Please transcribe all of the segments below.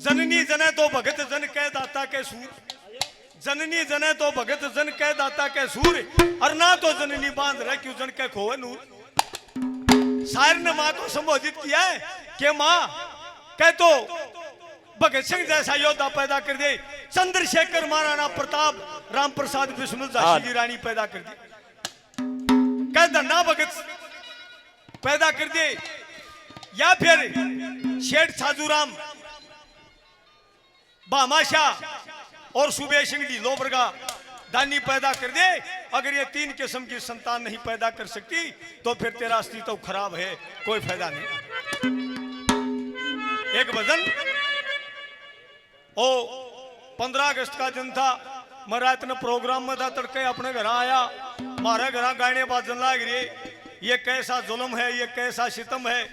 जननी जने तो भगत जन कह दाता के सूर, जननी जने तो भगत जन कह दाता के सूर, और ना तो जननी बांध रहे क्यों जन के खोए नूर। शायर ने माँ को संबोधित किया है कि माँ कह तो भगत सिंह जैसा योद्धा पैदा कर दे, चंद्रशेखर महाराणा प्रताप राम प्रसाद बिस्मिल झांसी की रानी पैदा कर दी, कह धन्ना भगत पैदा कर दे, या फिर शेठ साजूराम बामाशाह और सुबह सिंह ढीलोबरगा दानी पैदा कर दे। अगर ये तीन किस्म की संतान नहीं पैदा कर सकती तो फिर तेरा अस्तित्व खराब है, कोई फायदा नहीं। एक भजन ओ 15 अगस्त का दिन था, मैं रात ने प्रोग्राम में था, तड़के अपने घर आया, मारे घर गाने बाजन लाग रही, ये कैसा जुल्म है, ये कैसा सितम है,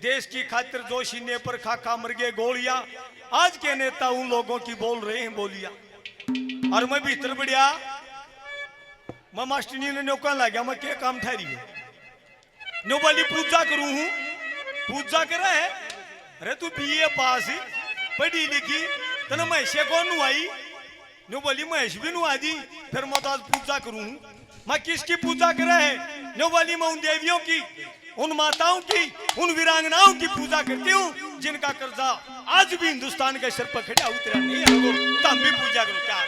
देश की खातिर जो सीने पर खाका मर गए गोलियां, आज के नेता उन लोगों की बोल रहे हैं बोलियां। और मैं भीतर बढ़िया, मैं मास्टरनी ने नौका ला गया, मैं क्या काम ठहरी है, नो वाली पूजा करूं हूं, पूजा कर रहा है, अरे तू बीए पास पढ़ी लिखी तेना महेशे कौन नु आई, नो बोली महेश भी नु आदि, फिर मैं तो आज पूजा करूं हूं। मैं किसकी पूजा कर रहा है, नो बोली मैं उन देवियों की, उन माताओं की, उन वीरांगनाओं की पूजा करती हूँ जिनका कर्जा आज भी हिंदुस्तान के सिर पर खड़ा उतरा नहीं है, तो हम भी पूजा करो क्या।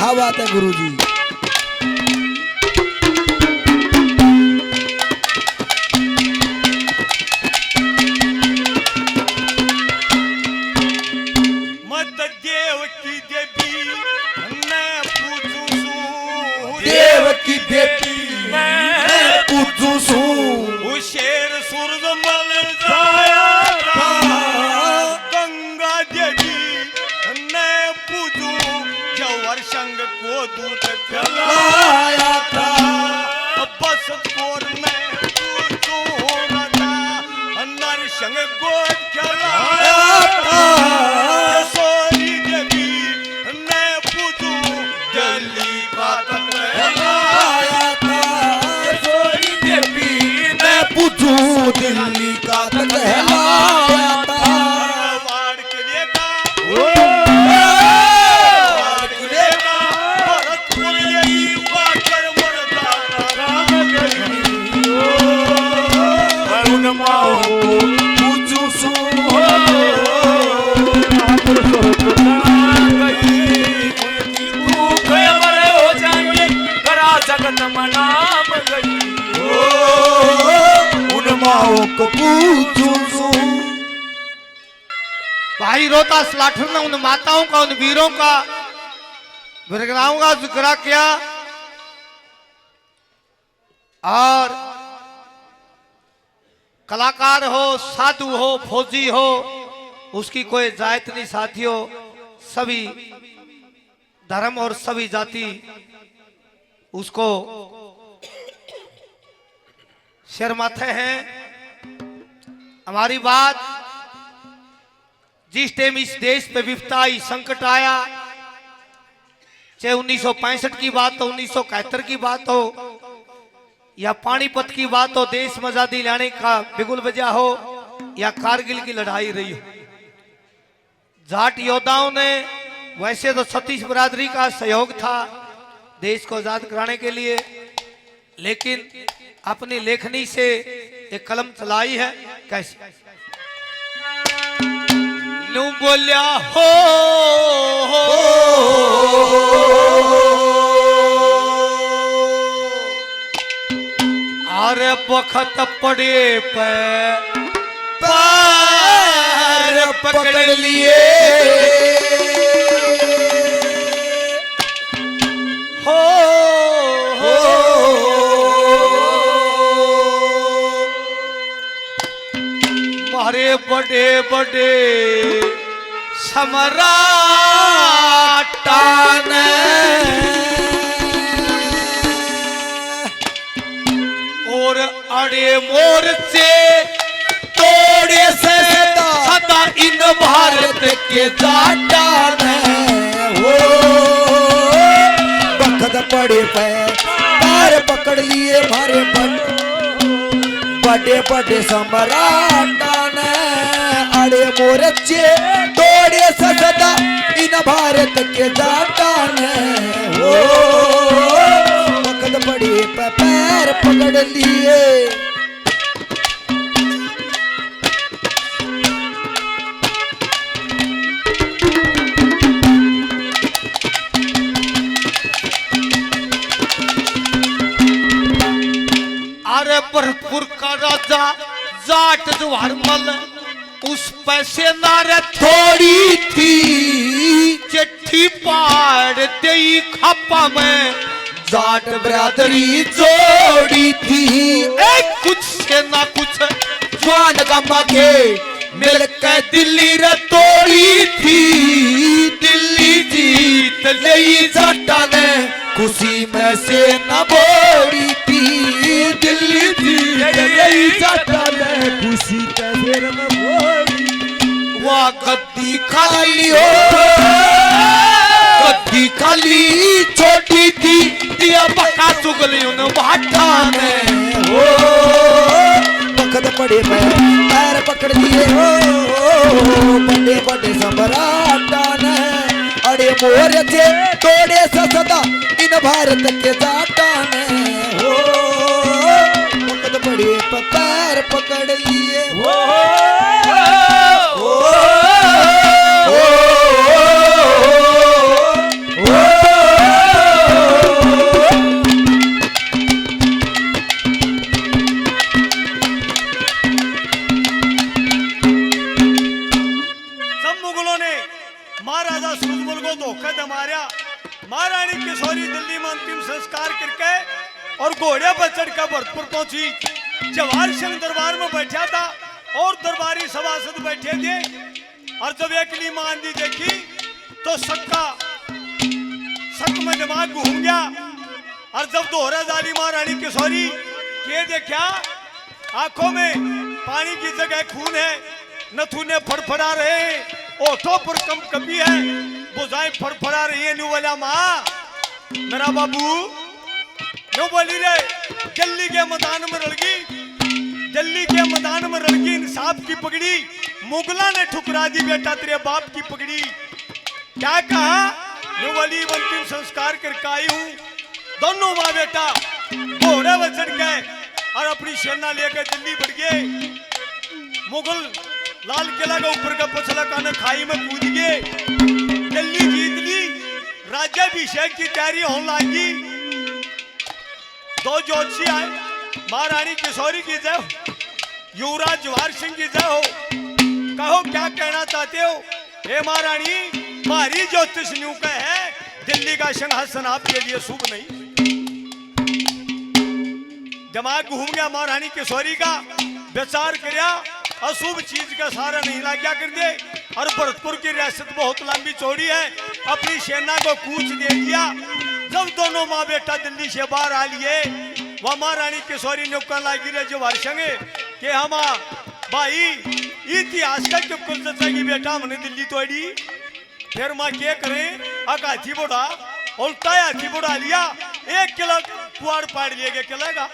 क्या बात है गुरुजी। मत देव की देवी मैं पूछूं सू, देव की देवी मैं पूछूं सू, शेर सूरज मल जाया गंगा देवी मैं पूछूं, जवर संग को दूध पिलाया था, बस कोर में पूछूं राजा नर संग को खिलाया था, सोरी देवी मैं पूछूं दिल्ली का तक लाया था, सोरी देवी मैं पूछूं दिल्ली का तक लाया था, वाड़ के लिए का जगत मनाम गई उन माओ को पूछूं। भाई रोहतास लाठर ने उन माताओं का, उन वीरों का, वीरांगनाओं का जिक्र किया, और कलाकार हो, साधु हो, फौजी हो, उसकी कोई जात नहीं साथियों, सभी धर्म और सभी जाति उसको सिर माथे हैं। हमारी बात जिस टाइम इस देश पे विपदा आई, संकट आया, चाहे 1965 की बात हो, 1971 की बात हो, या पानीपत की बात हो, देश में आजादी लाने का बिगुल बजा हो, या कारगिल की लड़ाई रही हो, जाट योद्धाओं ने, वैसे तो सतीश बरादरी का सहयोग था, देश को आजाद कराने के लिए, लेकिन अपनी लेखनी से एक कलम चलाई है। कैसे नू बोलिया हो अरे बखत पड़े पे पैर पकड़ लिए हो मारे बड़े बड़े सम्राटान और अड़े मोर्चे तोड़े से सदा इन भारत के जाटान हो बखत पड़े पैर पकड़ लिए मारे बड़े बड़े सम्राटान अड़े मोर्चे तोड़े से सदा इन भारत के जाटान हो बखत पड़े पैर पकड़ लिए अरे भरतपुर का राजा जाट जवाहरमल उस पैसे नारे थोड़ी थी चिट्ठी पाड़ दई खापा में जाट बरादरी जोड़ी थी एक कुछ से ना कुछ जवान गमा के मिलकर दिल्ली रे तोड़ी थी दिल्ली जीत लई जाटा ने खुशी में से न बोड़ी थी दिल्ली जीत लई जाटा ने खुशी के फिर में बोड़ी वह गद्दी खाली हो गद्दी खाली छोटी थी दिया बका चुगली उन भाटा में हो बखत पड़े पैर पकड़ लिए हो बड़े बड़े सम्राटान अड़े मोर से तोड़े से सदा इन भारत के जाटान हो बखत पड़े पैर पकड़ लिए हो महाराजा सूरजमल को धोखा दे मारा। महारानी किशोरी दिल्ली में अंतिम संस्कार करके और घोड़े पर चढ़कर भरतपुर पहुंची। जवाहर सिंह दरबार में बैठा था और दरबारी सभासद बैठे थे और जब एकली मांदी देखी तो शक में दिमाग घूम गया और जब दोहरा जाली महारानी किशोरी के देखा आंखों में पानी की जगह खून है, नथुने फड़फड़ा रहे, ओठों पर कपी है, बुझाएं फड़फड़ा रही है। न्यू वाला माँ मेरा बाबू न्यू बोली रे दिल्ली के मैदान में रड़गी, दिल्ली के मैदान में रड़गी इंसाफ की पगड़ी, मुगला ने ठुकरा दी बेटा तेरे बाप की पगड़ी। क्या कहा? न्यू वाली अंतिम संस्कार करके आई हूँ। दोनों माँ बेटा घोड़े पर चढ़ गए और अपनी सेना लेकर दिल्ली बढ़ गए। मुगल लाल किला का ऊपर का पछला कान खाई में कूद गए, दिल्ली जीत ली, राज्याभिषेक की तैयारी होने लगी। दो ज्योतिषी आए, महारानी किशोरी की जय हो, युवराज जवाहर सिंह की जय हो। कहो क्या कहना चाहते हो? हे महारानी, हमारी ज्योतिष न्यू का है दिल्ली का सिंहासन आपके लिए शुभ नहीं। दिमाग घूम गया महारानी किशोरी का, विचार किया अशुभ चीज का सारा नहीं लाग्या कर दे। और भरतपुर की रियासत बहुत लंबी चौड़ी है, अपनी सेना को कूच दे दिया। जब दोनों माँ बेटा दिल्ली से बाहर आ लिए, वह महारानी किशोरी ने कहने लगी रे जवाहर सिंह कि हम भाई इतिहास का क्यों कुछ सच्चाई बेटा हमने दिल्ली तोड़ी, फिर माँ क्या करें? अक हाथी बुढ़ा उल्टा हाथी बुढ़ा लिया, एक किला कुआड़ पाड़ लिया गया किला का।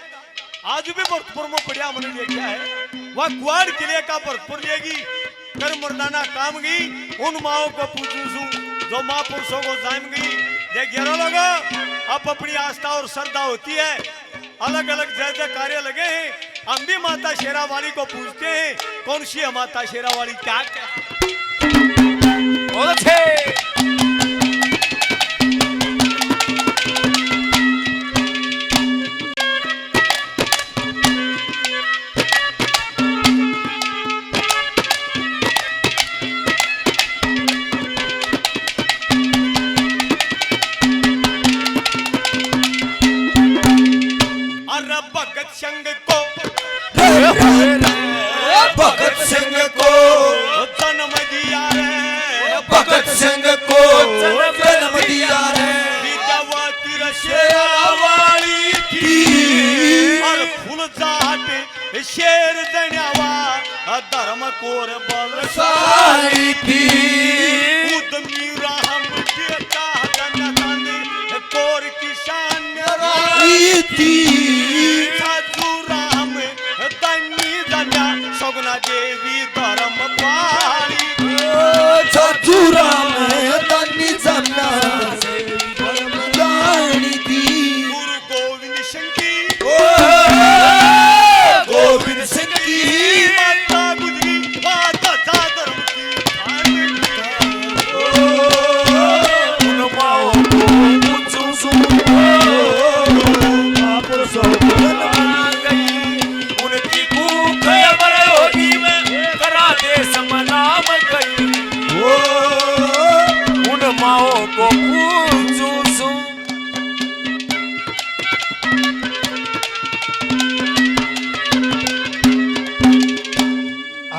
आज भी भरतपुर में पड़िया हमने देखा है, वह कुआड़ किले का भरतपुर लेगी कर मर्दाना काम गई। उन माओ को पूछू जो माँ पुरुषों को जाम गई देखिए लोगों, अब अपनी आस्था और श्रद्धा होती है, अलग अलग जय जय कार्य लगे हैं। हम भी माता शेरावाली को पूछते हैं, कौन सी है माता शेरावाली, क्या क्या? बहुत अच्छे। अरे भगत सिंह को भगत सिंह को जन्म दिया रे, भगत सिंह को जन्म दिया रे, विद्यावती शेरावाली थी और फूल जाट शेर जन्यावा धर्म कोर बलशाली थी उदमी राम बेटा जनतन कोर किसान थी साधु राम तन्नी जन्या सगुना देवी धर्म पाली साधु राम तन्नी जन्ना जानी थी गुरु गोविंद सिंह की गोविंद सिंह की माता गुजरी माता धर्म की उनमाओ को ऊंचू उनकी भूख होगी में करा दे समनाम गई। उन माओ को पूछू सू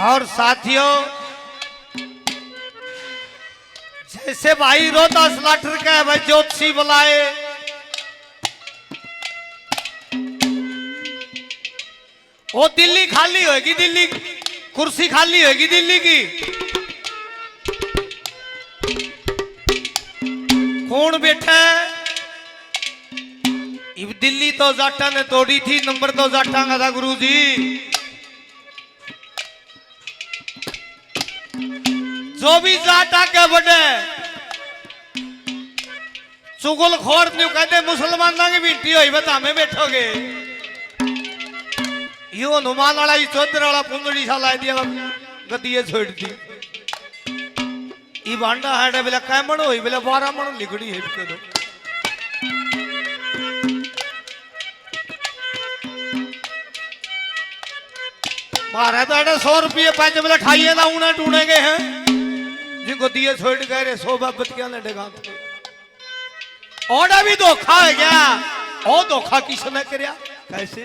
और साथियों, जैसे भाई रोहतास लाठर का भाई ज्योतिषी बुलाए, वो दिल्ली खाली होगी, दिल्ली कुर्सी खाली होगी दिल्ली की। कौन बैठा है? इब दिल्ली तो जाटा ने तोड़ी थी, नंबर तो जाटा का था गुरुजी। जो भी जाटा के बड़े चुगल खोर न्यू कहते मुसलमान की बेटी हुई बता में बैठोगे। यो हनुमान वाला ही चौधर वाला पुंदड़ी सा ला दिया गद्दिए छोड़ दी। ई भांडा है बेला कै मण हुई बेला 12 मण लिखड़ी है के दो। मारे तो 100 रुपये पैंच बेला ठाइए ना उन्हें ढूंढेंगे हैं जिनको दिए छोड़ गए रे 100 बाबत क्या लड़ेगा। और भी धोखा है क्या? और धोखा किसने करया कैसे?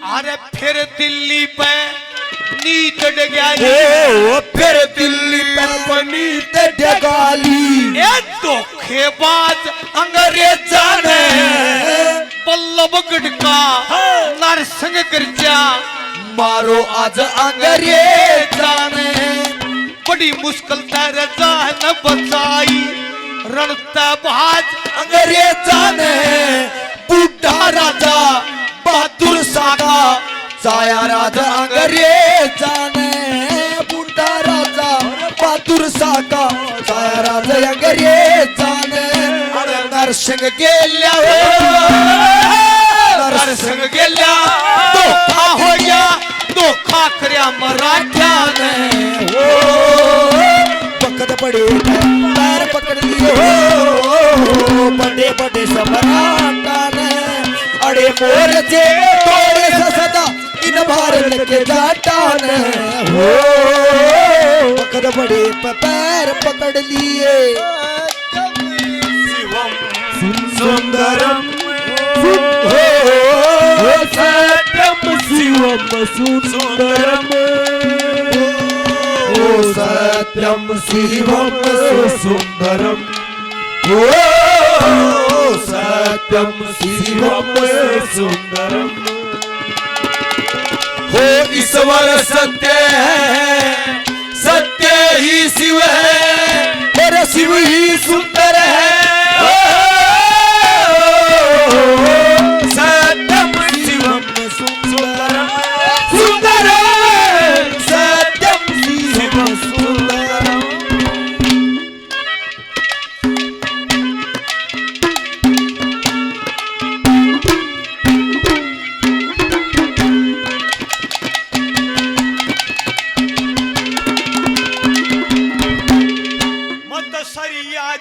अरे फिर दिल्ली पे नीत डगाली, फिर दिल्ली पे नीत डगाली, ये धोखेबाज अंग्रेजा ने बल्लभगढ़ का नरसिंह गिरजा मारो आज अंग्रेजा ने। बड़ी मुश्किल तेरे जान बचाई, रणता बाज अंग्रेजा ने बूढ़ा राजा बहादुर सागा चाया। राजा अंग्रेजा ने बूढ़ा राजा बहादुर सागा चाया। राजा अंग्रेजा ने नरसिंह गेल्या नरसिंह गेल्या धोखा हो गया, धोखा करया मराठा ने। पकड़ पड़े पैर पकड़ लिए हो बड़े बड़े सम्राटा ने। अड़े मोर जे तोरे सदा इन भारत के जाटा ने हो। पकड़ पड़े पैर पकड़ लिए सुंदरम सत्यम शिवम सुंदरम सत्यम शिवम सुंदरम सत्यम शिवम सुंदरम हो। ईश्वर सत्य है, सत्य ही शिव है और शिव ही सुंदर है। सत्यम शिवम सुंदरम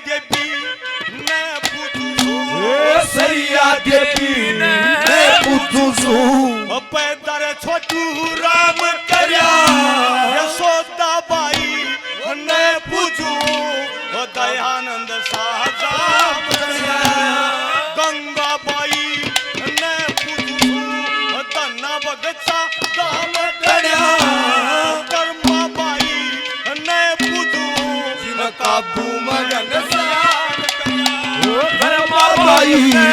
देवी ने पूछू सैया देवी ने पूछू सू पैदर छोटू राम करया यशोदा बाई ने पूछू दयानंद साहब गंगा बाई ने पूछू धन्ना भगत दाम करया कर्मा बाई ने पूछू काबू मगन बाई ने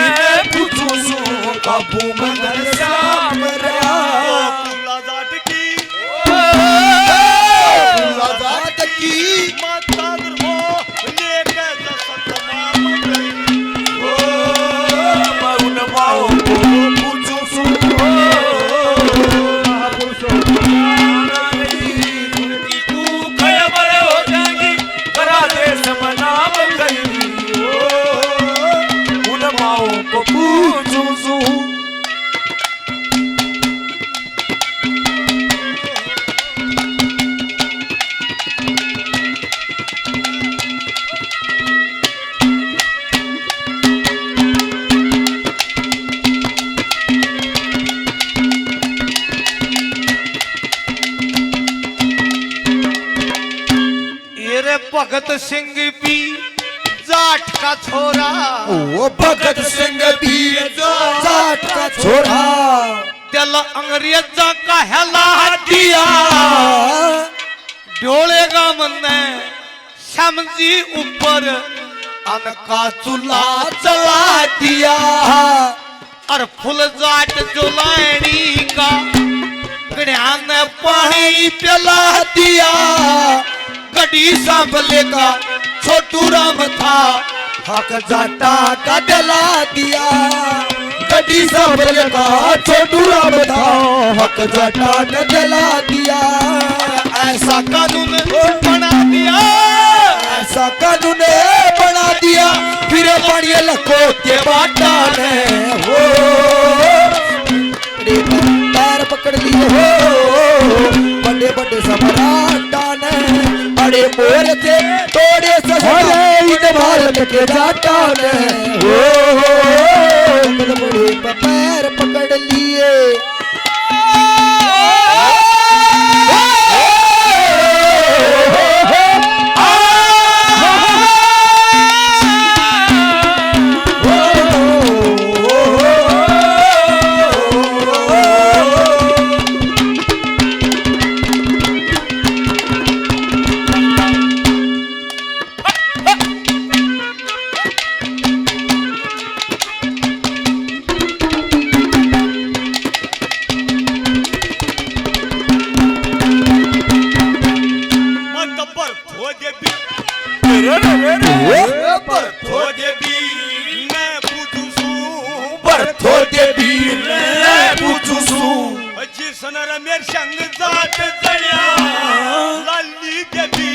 पूछू सू काबू मगन श्याम रया कुला जाट की जात की माता दुर्गो लेके दसतमाम गई मरुन माओ को पूछू सू उनकी भूख अमर हो जाएगी करा दे समनाम गई उन माओ को पूछू सू ये रे भगत सिंह भी जाट का छोरा ओ भगत सिंह भी जाट का छोरा दिल अंग्रेजा का हेला दिया डोलेगा मन्ने समझी ऊपर अनका चूल्हा जला दिया और फुल जाट जुलानी का गड़िया ने पानी पिला दिया गड्डी सांभले का छोटू राम था हक जाटा का दिला दिया गड्डी सांभले का छोटू राम था हक जाटा का दिला दिया ऐसा कानून बना दिया ऐसा कानून बना दिया फिर पढ़िए लखो के बाटा ने हो पैर पकड़ लिए हो बड़े बड़े सम्राटा ने बड़े मोर थे थोड़े से भारत के जाटा ने हो बड़े पैर पकड़ लिए मेर संग जाट जड़िया लाली देवी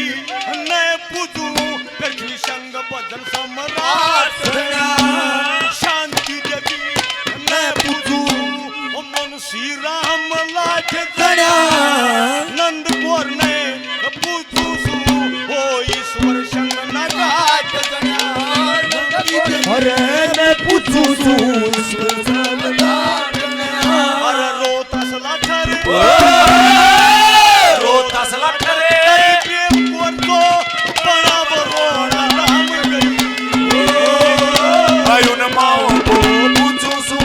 ने पूजू पृथ्वी संग बदल सम्राट शांति देवी ने पूजू मनुष्य राम लाठ जड़िया नंद कौर ने पूजू ओ ईश्वर संग नगाट जड़िया अरे मैं पूछू अरे रोतस लाठर रोतास लठरे प्रेम को बड़ा बरोड़ा राम गई अयुन माओ को पूछू सू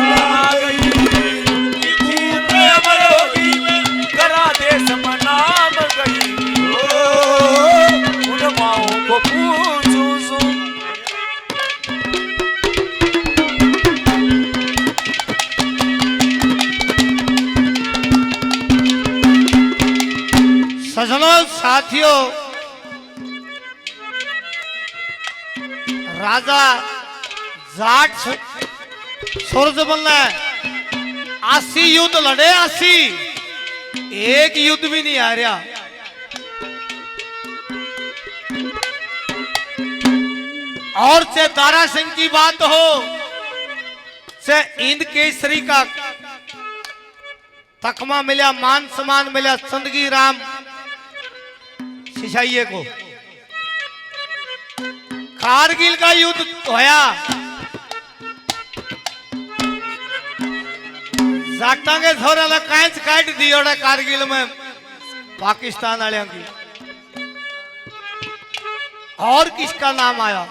आ गई भूख अमर होगी करा दे समनाम गई उन माओ को पूछू सू सजनों साथियों राजा जाट सूरज बनना है 80 युद्ध लड़े 80 एक युद्ध भी नहीं आ रहा और से दारा सिंह की बात हो से इंद केसरी का तकमा मिला मान सम्मान मिला संदगी राम सिसाइये को। कारगिल का युद्ध होया, जाटा के थोड़ा ना कैच काट दियो कारगिल में पाकिस्तान वाले की। और किसका नाम आया?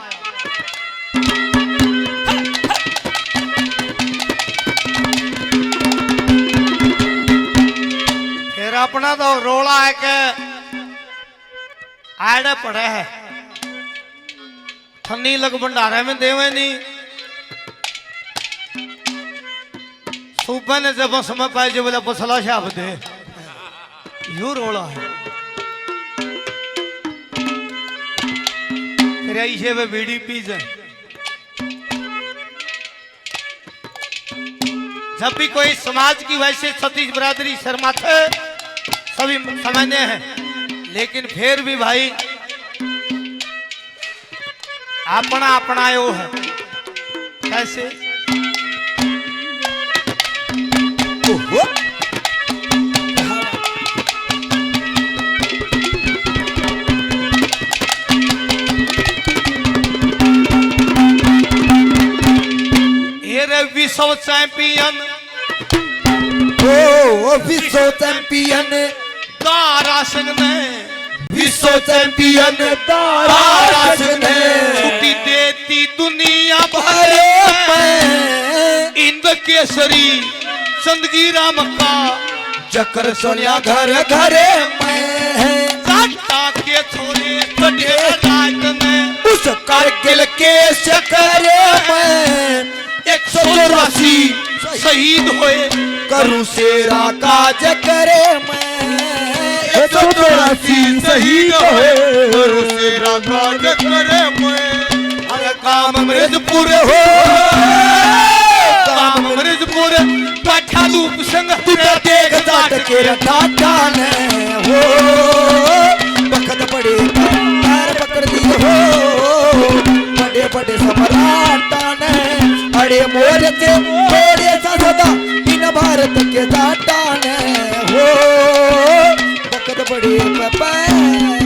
फिर अपना तो रोला है कि आड़े पड़े है, ठन्नी लग भंडारे में देवे नहीं। सूबे ने जब समय पाए जो बोला बसला शाप दे, यू रोला है। फिर ऐसे वे बीड़ी पी जाए। जब भी कोई समाज की वैसे सतीश बरादरी शर्मा थे, सभी समझने हैं, लेकिन फिर भी भाई अपना अपना यो है। कैसे? ओहो ये रे विश्व चैंपियन, ओ विश्व चैंपियन तारा सिंह ने, विश्व चैंपियन तारा सिंह ने छुट्टी देती दुनिया भर भर में इंद्र केसरी चंदगी राम का जकर सोनिया घर घरे में जाटा के छोरे कटे रात में। उस कारगिल के शकर में 184 शहीद हुए, करूं सेरा काज करे मैं 184 शहीद हुए करूं सेरा काज करे मैं। अरे काम अमृतपुर हो, काम अमृतपुर पाठा लूप संग तुझे देख जाट के टाटा ने हो बखत पड़े पैर पकड़ दिए हो बड़े बड़े सम्राटा ने अड़े मोर से थोड़े सा सदा इन भारत के जाटा ने हो बखत पड़े पैर